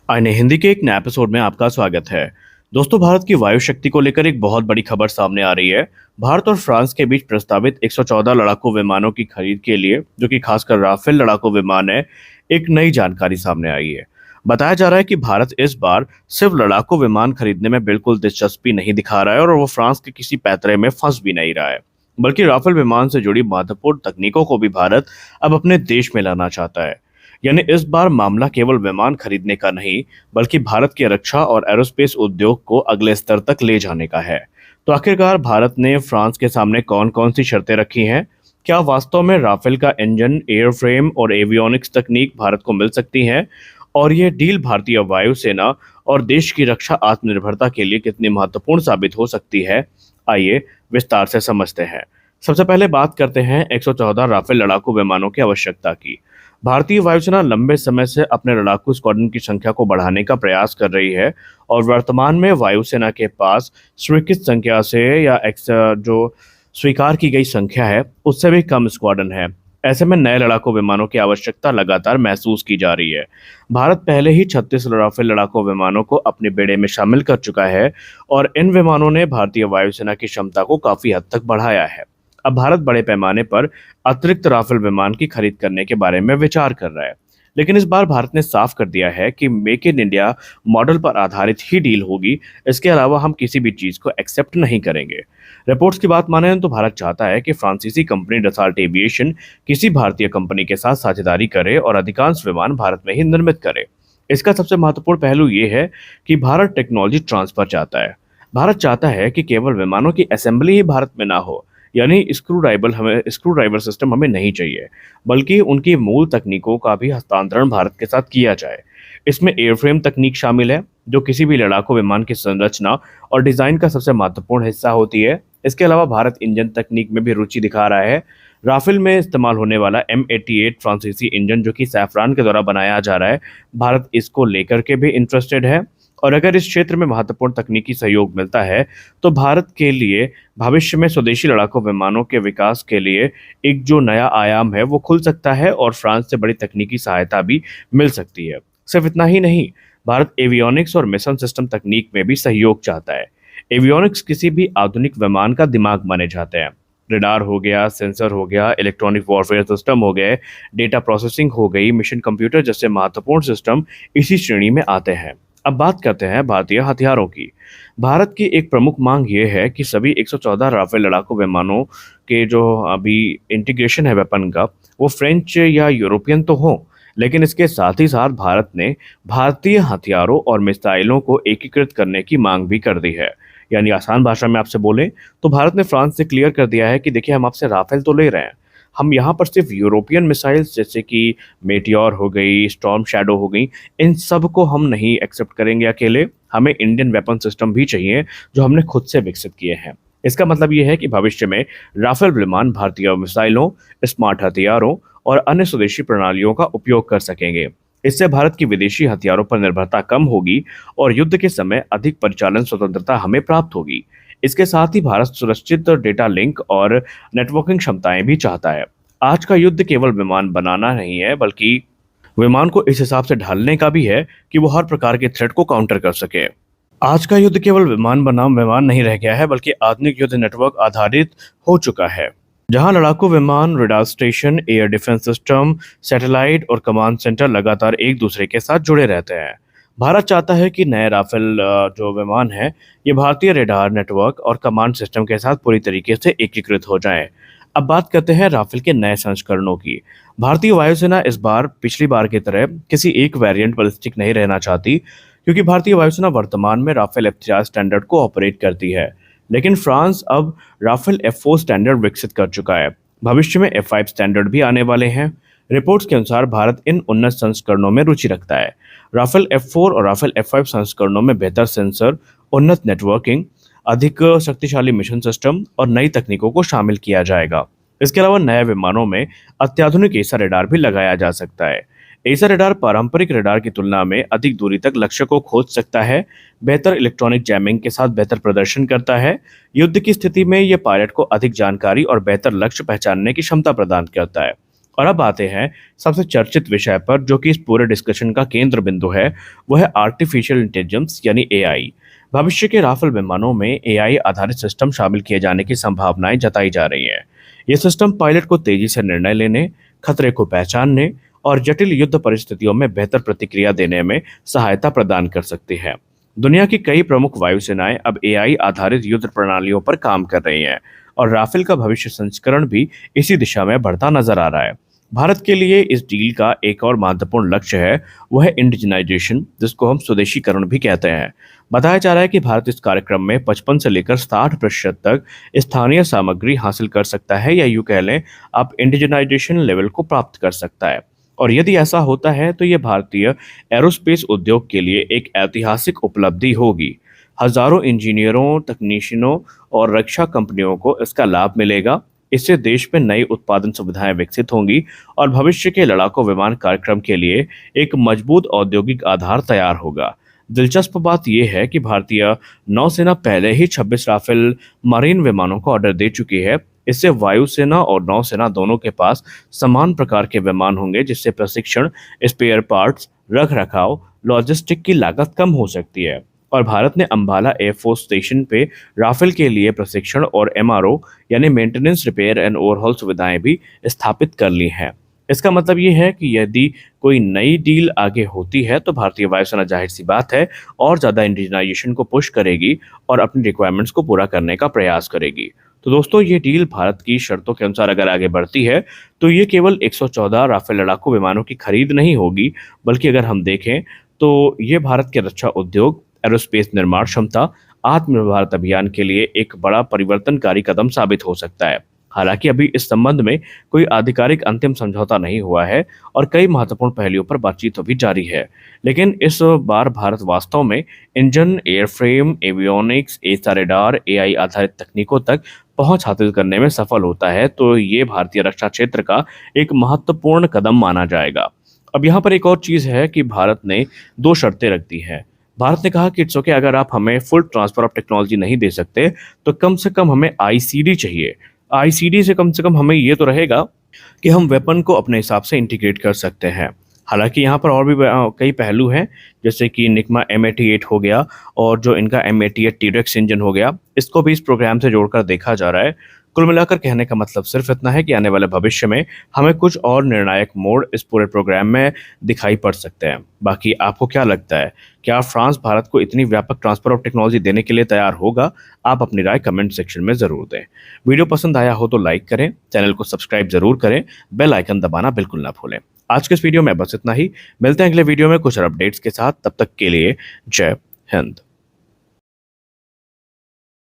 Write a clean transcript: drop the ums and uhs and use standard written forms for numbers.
आईने हिंदी के एक नए एपिसोड में आपका स्वागत है। दोस्तों, भारत की वायु शक्ति को लेकर एक बहुत बड़ी खबर सामने आ रही है। भारत और फ्रांस के बीच प्रस्तावित 114 लड़ाकू विमानों की खरीद के लिए, जो कि खासकर राफेल लड़ाकू विमान है, एक नई जानकारी सामने आई है। बताया जा रहा है कि भारत इस बार सिर्फ लड़ाकू विमान खरीदने में बिल्कुल दिलचस्पी नहीं दिखा रहा है और वो फ्रांस के किसी पैतरे में फंस भी नहीं रहा है, बल्कि राफेल विमान से जुड़ी महत्वपूर्ण तकनीकों को भी भारत अब अपने देश में लाना चाहता है। यानी इस बार मामला केवल विमान खरीदने का नहीं, बल्कि भारत के रक्षा और एरोस्पेस उद्योग को अगले स्तर तक ले जाने का है। तो आखिरकार भारत ने फ्रांस के सामने कौन कौन सी शर्तें रखी हैं? क्या वास्तव में राफेल का इंजन, एयरफ्रेम और एवियोनिक्स तकनीक भारत को मिल सकती है? और ये डील भारतीय वायुसेना और देश की रक्षा आत्मनिर्भरता के लिए कितनी महत्वपूर्ण साबित हो सकती है? आइए विस्तार से समझते हैं। सबसे पहले बात करते हैं 114 राफेल लड़ाकू विमानों की आवश्यकता की। भारतीय वायुसेना लंबे समय से अपने लड़ाकू स्क्वाड्रन की संख्या को बढ़ाने का प्रयास कर रही है और वर्तमान में वायुसेना के पास स्वीकृत संख्या से या जो स्वीकार की गई संख्या है उससे भी कम स्क्वाड्रन है। ऐसे में नए लड़ाकू विमानों की आवश्यकता लगातार महसूस की जा रही है। भारत पहले ही 36 राफेल लड़ाकू विमानों को अपने बेड़े में शामिल कर चुका है और इन विमानों ने भारतीय वायुसेना की क्षमता को काफी हद तक बढ़ाया है। अब भारत बड़े पैमाने पर अतिरिक्त राफेल विमान की खरीद करने के बारे में विचार कर रहा है। लेकिन इस बार भारत ने साफ कर दिया है कि मेक इन इंडिया मॉडल पर आधारित ही डील होगी। इसके अलावा हम किसी भी चीज को एक्सेप्ट नहीं करेंगे। रिपोर्ट्स की बात माने तो भारत चाहता है कि फ्रांसीसी कंपनी डसाल्ट एविएशन किसी भारतीय कंपनी के साथ साझेदारी करे और अधिकांश विमान भारत में ही निर्मित करे। इसका सबसे महत्वपूर्ण पहलू ये है कि भारत टेक्नोलॉजी ट्रांसफर चाहता है। भारत चाहता है कि केवल विमानों की असेंबली ही भारत में ना हो, यानी स्क्रू ड्राइवर सिस्टम हमें नहीं चाहिए, बल्कि उनकी मूल तकनीकों का भी हस्तांतरण भारत के साथ किया जाए। इसमें एयरफ्रेम तकनीक शामिल है, जो किसी भी लड़ाकू विमान की संरचना और डिजाइन का सबसे महत्वपूर्ण हिस्सा होती है। इसके अलावा भारत इंजन तकनीक में भी रुचि दिखा रहा है। राफेल में इस्तेमाल होने वाला M88 फ्रांसीसी इंजन, जो कि सैफरान के द्वारा बनाया जा रहा है, भारत इसको लेकर के भी इंटरेस्टेड है। और अगर इस क्षेत्र में महत्वपूर्ण तकनीकी सहयोग मिलता है तो भारत के लिए भविष्य में स्वदेशी लड़ाकू विमानों के विकास के लिए एक जो नया आयाम है वो खुल सकता है और फ्रांस से बड़ी तकनीकी सहायता भी मिल सकती है। सिर्फ इतना ही नहीं, भारत एवियोनिक्स और मिशन सिस्टम तकनीक में भी सहयोग चाहता है। एवियोनिक्स किसी भी आधुनिक विमान का दिमाग माने जाते हैं। रडार हो गया, सेंसर हो गया, इलेक्ट्रॉनिक वॉरफेयर सिस्टम हो गए, डेटा प्रोसेसिंग हो गई, मिशन कंप्यूटर जैसे महत्वपूर्ण सिस्टम इसी श्रेणी में आते हैं। अब बात करते हैं भारतीय हथियारों की। भारत की एक प्रमुख मांग ये है कि सभी 114 राफेल लड़ाकू विमानों के जो अभी इंटीग्रेशन है वेपन का, वो फ्रेंच या यूरोपियन तो हो, लेकिन इसके साथ ही साथ भारत ने भारतीय हथियारों और मिसाइलों को एकीकृत करने की मांग भी कर दी है। यानी आसान भाषा में आपसे बोले तो भारत ने फ्रांस से क्लियर कर दिया है कि देखिए, हम आपसे राफेल तो ले रहे हैं, हम यहाँ पर सिर्फ यूरोपियन मिसाइल्स जैसे कि मेटियोर हो गई, स्टॉर्म शैडो हो गई, इन सब को हम नहीं एक्सेप्ट करेंगे अकेले। हमें इंडियन वेपन सिस्टम भी चाहिए जो हमने खुद से विकसित किए हैं। इसका मतलब ये है कि भविष्य में राफेल विमान भारतीय मिसाइलों, स्मार्ट हथियारों और अन्य स्वदेशी प्रणालियों का उपयोग कर सकेंगे। इससे भारत की विदेशी हथियारों पर निर्भरता कम होगी और युद्ध के समय अधिक परिचालन स्वतंत्रता हमें प्राप्त होगी। इसके साथ ही भारत सुरक्षित डेटा लिंक और नेटवर्किंग क्षमताएं भी चाहता है। आज का युद्ध केवल विमान बनाना नहीं है, बल्कि विमान को इस हिसाब से ढालने का भी है कि वो हर प्रकार के थ्रेट को काउंटर कर सके। आज का युद्ध केवल विमान बनाम विमान नहीं रह गया है, बल्कि आधुनिक युद्ध नेटवर्क आधारित हो चुका है, जहां लड़ाकू विमान, radar station, air defence system, satellite और कमांड सेंटर लगातार एक दूसरे के साथ जुड़े रहते हैं। भारत चाहता है कि नए राफेल जो विमान है, ये भारतीय रडार नेटवर्क और कमांड सिस्टम के साथ पूरी तरीके से एकीकृत हो जाएं। अब बात करते हैं राफेल के नए संस्करणों की। भारतीय वायुसेना इस बार पिछली बार की तरह किसी एक वेरिएंट पर स्टिक नहीं रहना चाहती, क्योंकि भारतीय वायुसेना वर्तमान में राफेल F3 स्टैंडर्ड को ऑपरेट करती है। लेकिन फ्रांस अब राफेल F4 स्टैंडर्ड विकसित कर चुका है। भविष्य में F5 स्टैंडर्ड भी आने वाले हैं। रिपोर्ट्स के अनुसार भारत इन उन्नत संस्करणों में रुचि रखता है। राफेल F4 और राफेल F5 संस्करणों में बेहतर सेंसर, उन्नत नेटवर्किंग, अधिक शक्तिशाली मिशन सिस्टम और नई तकनीकों को शामिल किया जाएगा। इसके अलावा नए विमानों में अत्याधुनिक एसा रडार भी लगाया जा सकता है। एसा रडार पारंपरिक रडार की तुलना में अधिक दूरी तक लक्ष्य को खोज सकता है, बेहतर इलेक्ट्रॉनिक जैमिंग के साथ बेहतर प्रदर्शन करता है। युद्ध की स्थिति में यह पायलट को अधिक जानकारी और बेहतर लक्ष्य पहचानने की क्षमता प्रदान करता है। और अब आते हैं सबसे चर्चित विषय पर, जो कि इस पूरे डिस्कशन का केंद्र बिंदु है। वो है आर्टिफिशियल इंटेलिजेंस यानी एआई। भविष्य के राफेल विमानों में एआई आधारित सिस्टम शामिल किए जाने की संभावनाएं जताई जा रही हैं। ये सिस्टम पायलट को तेजी से निर्णय लेने, खतरे को पहचानने और जटिल युद्ध परिस्थितियों में बेहतर प्रतिक्रिया देने में सहायता प्रदान कर सकती है। दुनिया की कई प्रमुख वायुसेनाएं अब एआई आधारित युद्ध प्रणालियों पर काम कर रही हैं, और राफेल का भविष्य संस्करण भी इसी दिशा में बढ़ता नजर आ रहा है। भारत के लिए इस डील का एक और महत्वपूर्ण लक्ष्य है, वह है इंडिजिनाइजेशन, जिसको हम स्वदेशीकरण भी कहते हैं। बताया जा रहा है कि भारत इस कार्यक्रम में 55 से लेकर 60% तक स्थानीय सामग्री हासिल कर सकता है, या यूं कह लें आप इंडिजिनाइजेशन लेवल को प्राप्त कर सकता है। और यदि ऐसा होता है तो यह भारतीय एरोस्पेस उद्योग के लिए एक ऐतिहासिक उपलब्धि होगी। हजारों इंजीनियरों, तकनीशियनों और रक्षा कंपनियों को इसका लाभ मिलेगा। इससे देश में नई उत्पादन सुविधाएं विकसित होंगी और भविष्य के लड़ाकू विमान कार्यक्रम के लिए एक मजबूत औद्योगिक आधार तैयार होगा। दिलचस्प बात यह है कि भारतीय नौसेना पहले ही 26 राफेल मरीन विमानों को ऑर्डर दे चुकी है। इससे वायुसेना और नौसेना दोनों के पास समान प्रकार के विमान होंगे, जिससे प्रशिक्षण, स्पेयर पार्ट्स, रख रखाव, लॉजिस्टिक की लागत कम हो सकती है। और भारत ने अंबाला एयरफोर्स स्टेशन पे राफेल के लिए प्रशिक्षण और एमआरओ यानी मेंटेनेंस, रिपेयर एंड ओवरहॉल सुविधाएं भी स्थापित कर ली हैं। इसका मतलब ये है कि यदि कोई नई डील आगे होती है तो भारतीय वायुसेना, जाहिर सी बात है, और ज़्यादा इंडिजिनाइजेशन को पुश करेगी और अपनी रिक्वायरमेंट्स को पूरा करने का प्रयास करेगी। तो दोस्तों, ये डील भारत की शर्तों के अनुसार अगर आगे बढ़ती है तो ये केवल 114 राफेल लड़ाकू विमानों की खरीद नहीं होगी, बल्कि अगर हम देखें तो ये भारत के रक्षा उद्योग, एरोस्पेस निर्माण क्षमता, आत्मनिर्भर भारत अभियान के लिए एक बड़ा परिवर्तनकारी कदम साबित हो सकता है। हालांकि अभी इस संबंध में कोई आधिकारिक अंतिम समझौता नहीं हुआ है और कई महत्वपूर्ण पहलुओं पर बातचीत अभी जारी है। लेकिन इस बार भारत वास्तव में इंजन, एयरफ्रेम, एवियोनिक्स, एसा रेडार, एआई आधारित तकनीकों तक पहुंच हासिल करने में सफल होता है, तो ये भारतीय रक्षा क्षेत्र का एक महत्वपूर्ण कदम माना जाएगा। अब यहाँ पर एक और चीज़ है कि भारत ने 2 शर्तें रख दी हैं। भारत ने कहा कि इट्स ओके, अगर आप हमें फुल ट्रांसफर ऑफ टेक्नोलॉजी नहीं दे सकते तो कम से कम हमें आईसीडी चाहिए। आईसीडी से कम हमें ये तो रहेगा कि हम वेपन को अपने हिसाब से इंटीग्रेट कर सकते हैं। हालांकि यहाँ पर और भी कई पहलू हैं, जैसे कि निकमा M88 हो गया और जो इनका M88 टीरेक्स इंजन हो गया, इसको भी इस प्रोग्राम से जोड़कर देखा जा रहा है। कुल मिलाकर कहने का मतलब सिर्फ इतना है कि आने वाले भविष्य में हमें कुछ और निर्णायक मोड़ इस पूरे प्रोग्राम में दिखाई पड़ सकते हैं। बाकी आपको क्या लगता है, क्या फ्रांस भारत को इतनी व्यापक ट्रांसफर ऑफ टेक्नोलॉजी देने के लिए तैयार होगा? आप अपनी राय कमेंट सेक्शन में ज़रूर दें। वीडियो पसंद आया हो तो लाइक करें, चैनल को सब्सक्राइब जरूर करें, बेल आइकन दबाना बिल्कुल ना भूलें। आज के इस वीडियो में बस इतना ही। मिलते हैं अगले वीडियो में कुछ और अपडेट्स के साथ। तब तक के लिए जय हिंद।